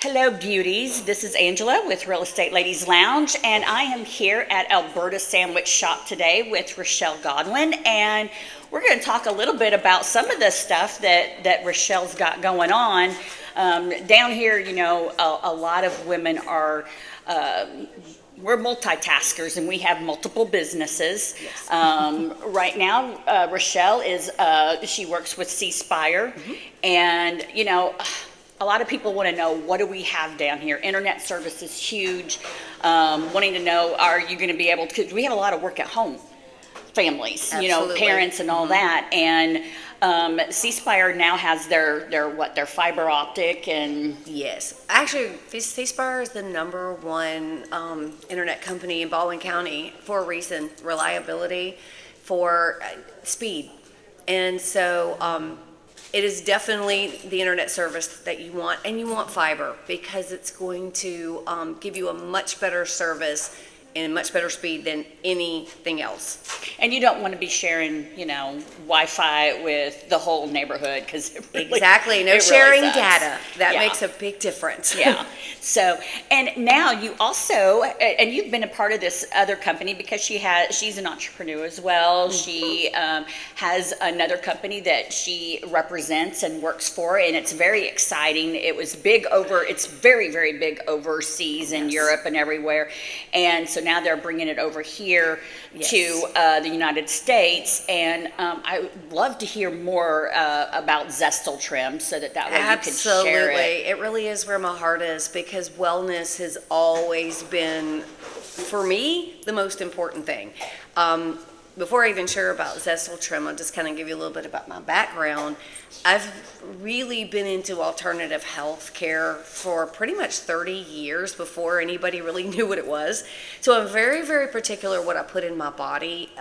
Hello, beauties. This is Angela with Real Estate Ladies Lounge, and I am here at Elberta Sandwich Shop today with Rachel Godwin, and we're going to talk a little bit about some of the stuff that Rachel's got going on. Down here, you know, a lot of women are we're multitaskers and we have multiple businesses. Yes. Right now, Rachel is she works with C Spire, and you know, a lot of people want to know, what do we have down here? Internet service is huge. Wanting to know, are you going to be able to? Because we have a lot of work at home families, you know, Absolutely. parents and all that, and C Spire now has their fiber optic and. Yes. Actually, C Spire is the #1 internet company in Baldwin County for a reason: reliability, for speed. And so it is definitely the internet service that you want, and you want fiber because it's going to give you a much better service and much better speed than anything else. And you don't want to be sharing, you know, Wi-Fi with the whole neighborhood because Exactly. No sharing data. That makes a big difference. Yeah. So, and now you also, and you've been a part of this other company because she's an entrepreneur as well. She has another company that she represents and works for, and it's very exciting. It's very, very big overseas in Europe and everywhere. And so now they're bringing it over here to the United States, and I would love to hear more about Zestal Trim so that way you can share it. It really is where my heart is because wellness has always been, for me, the most important thing. Before I even share about Zestal Trim, I'll just kind of give you a little bit about my background. I've really been into alternative health care for pretty much 30 years before anybody really knew what it was. So I'm very, very particular what I put in my body.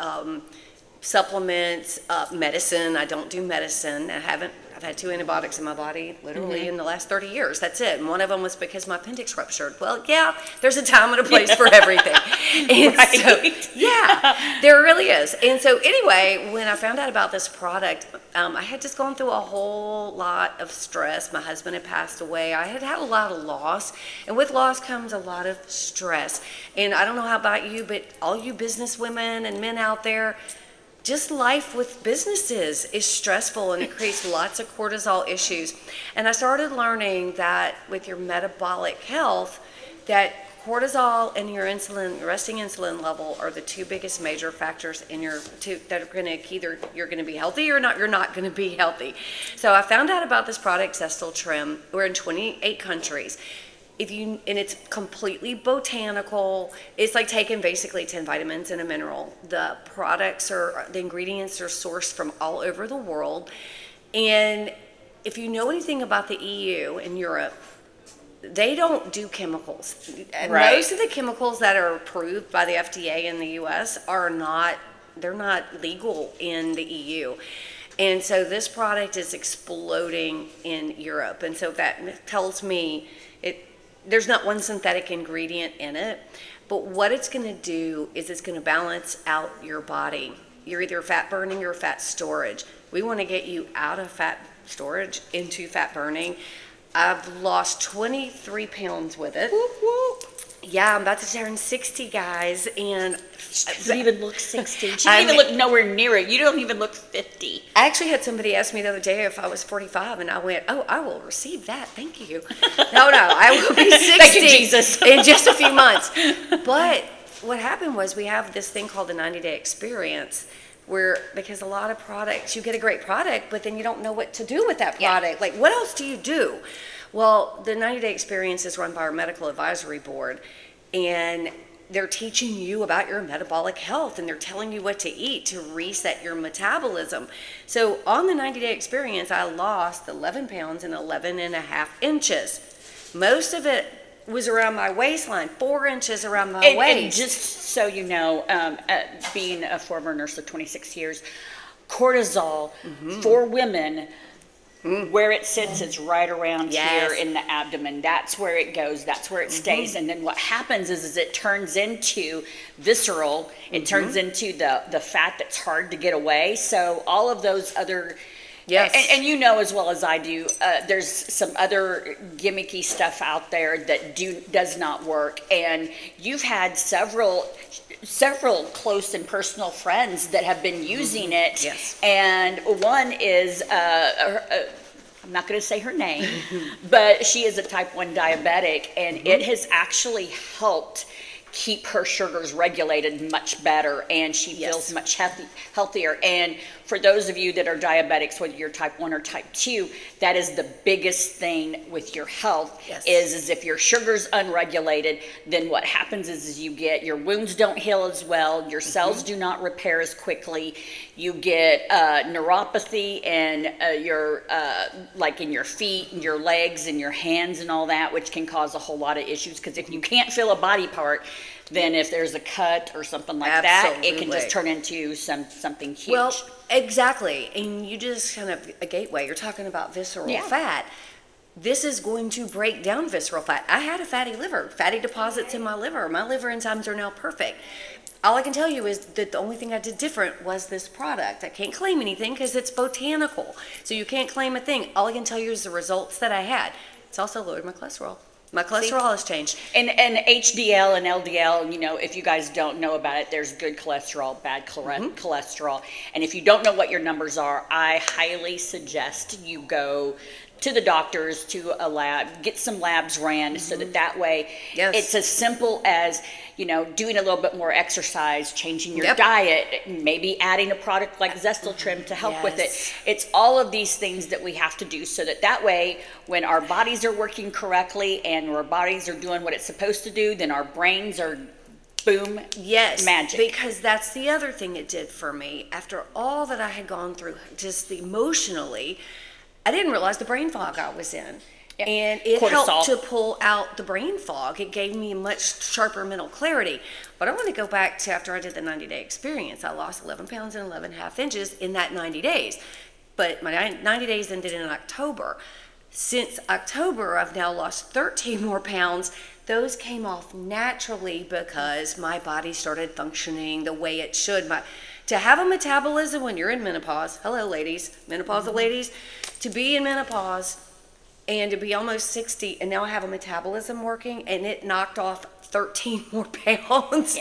Supplements, medicine. I don't do medicine. I've had 2 antibiotics in my body literally in the last 30 years. That's it. And one of them was because my appendix ruptured. Well, yeah, there's a time and a place for everything. And so, yeah, there really is. And so anyway, when I found out about this product, I had just gone through a whole lot of stress. My husband had passed away. I had had a lot of loss. And with loss comes a lot of stress. And I don't know how about you, but all you business women and men out there, just life with businesses is stressful and it creates lots of cortisol issues. And I started learning that with your metabolic health, that cortisol and your resting insulin level are the 2 biggest major factors that are going to either you're going to be healthy or not. You're not going to be healthy. So I found out about this product, Zestal Trim. We're in 28 countries. And it's completely botanical. It's like taking basically 10 vitamins and a mineral. The ingredients are sourced from all over the world. And if you know anything about the EU and Europe, they don't do chemicals. Right. Most of the chemicals that are approved by the FDA in the US they're not legal in the EU. And so this product is exploding in Europe. And so that tells me there's not one synthetic ingredient in it, but what it's going to do is it's going to balance out your body. You're either fat burning or fat storage. We want to get you out of fat storage into fat burning. I've lost 23 pounds with it. Whoop, whoop. Yeah, I'm about to turn 60, guys, and she doesn't even look 60. She doesn't even look nowhere near it. You don't even look 50. I actually had somebody ask me the other day if I was 45, and I went, "Oh, I will receive that. Thank you." No, I will be 60 Thank you, Jesus. in just a few months. But what happened was we have this thing called the 90-day experience, because a lot of products, you get a great product, but then you don't know what to do with that product. Like, what else do you do? Well, the 90-day experience is run by our medical advisory board, and they're teaching you about your metabolic health, and they're telling you what to eat to reset your metabolism. So on the 90-day experience, I lost 11 pounds and 11.5 inches. Most of it was around my waistline, 4 inches around my waist. And just so you know, being a former nurse of 26 years, cortisol for women, where it sits is right around here in the abdomen. That's where it goes. That's where it stays. And then what happens is it turns into visceral. It turns into the fat that's hard to get away. So all of those other Yes. And you know as well as I do, there's some other gimmicky stuff out there that does not work. And you've had several close and personal friends that have been using it. Yes. And one is, I'm not going to say her name, but she is a type 1 diabetic, and it has actually helped keep her sugars regulated much better, and she feels much healthier. And for those of you that are diabetics, whether you're type 1 or type 2, that is the biggest thing with your health. Is if your sugar's unregulated, then what happens is you get, your wounds don't heal as well, your cells do not repair as quickly, you get neuropathy and your like in your feet and your legs and your hands and all that, which can cause a whole lot of issues, because if you can't feel a body part, then if there's a cut or something like that, it can just turn into something huge. Well, exactly. And you just kind of, a gateway, you're talking about visceral fat. This is going to break down visceral fat. I had a fatty liver, fatty deposits in my liver. My liver enzymes are now perfect. All I can tell you is that the only thing I did different was this product. I can't claim anything because it's botanical. So you can't claim a thing. All I can tell you is the results that I had. It's also lowered my cholesterol. My cholesterol has changed. And HDL and LDL, you know, if you guys don't know about it, there's good cholesterol, bad cholesterol. And if you don't know what your numbers are, I highly suggest you go to the doctors, to a lab, get some labs ran, so that way it's as simple as, you know, doing a little bit more exercise, changing your diet, maybe adding a product like Zestal Trim to help with it. It's all of these things that we have to do, so that way when our bodies are working correctly and our bodies are doing what it's supposed to do, then our brains are boom, magic. Because that's the other thing it did for me. After all that I had gone through, just emotionally, I didn't realize the brain fog I was in. And it helped to pull out the brain fog. It gave me a much sharper mental clarity. But I want to go back to after I did the 90-day experience. I lost 11 pounds and 11.5 inches in that 90 days. But my 90 days ended in October. Since October, I've now lost 13 more pounds. Those came off naturally because my body started functioning the way it should. To have a metabolism when you're in menopause, hello ladies, menopausal ladies, to be in menopause and to be almost 60 and now I have a metabolism working and it knocked off 13 more pounds.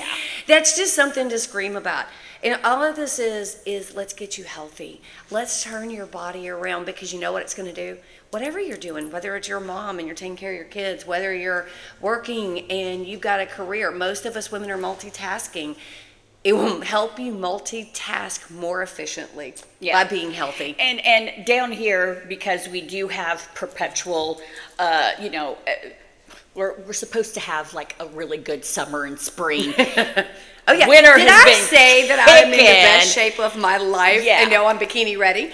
That's just something to scream about. And all of this is let's get you healthy. Let's turn your body around, because you know what it's going to do? Whatever you're doing, whether it's your mom and you're taking care of your kids, whether you're working and you've got a career, most of us women are multitasking. It will help you multitask more efficiently by being healthy. And down here, because we do have perpetual, you know, we're supposed to have like a really good summer and spring. Oh yeah. Winter Did has I been say that I'm in the best kicking. shape of my life and now I'm bikini ready?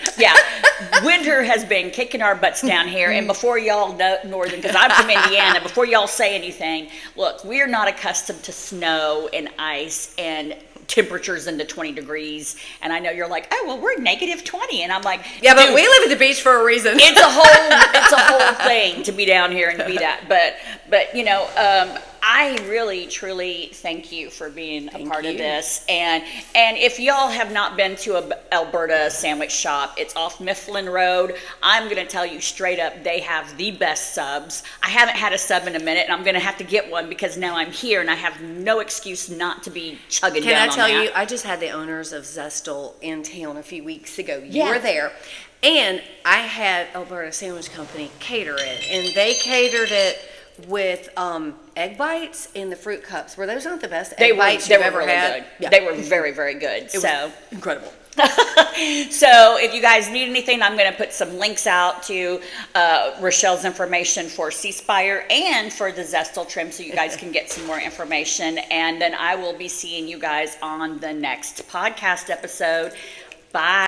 Winter has been kicking our butts down here, and before y'all know, northern, because I'm from Indiana, before y'all say anything, look, we're not accustomed to snow and ice and temperatures into 20 degrees, and I know you're like, oh well, we're negative 20, and I'm like, yeah, but we live at the beach for a reason. It's a whole thing to be down here and to be that, but you know, I really truly thank you for being a part of this, and if y'all have not been to a Elberta Sandwich Shop, it's off Mifflin Road. I'm gonna tell you straight up, they have the best subs. I haven't had a sub in a minute, and I'm gonna have to get one because now I'm here and I have no excuse not to be chugging down on that. Can I tell you, I just had the owners of Zestal in town a few weeks ago. You were there. And I had Elberta Sandwich Company cater it, and they catered it with egg bites in the fruit cups. Were those not the best egg bites you've ever had? They were very, very good. It was incredible. So if you guys need anything, I'm going to put some links out to Rochelle's information for C-Spire and for the Zestal Trim, so you guys can get some more information. And then I will be seeing you guys on the next podcast episode. Bye.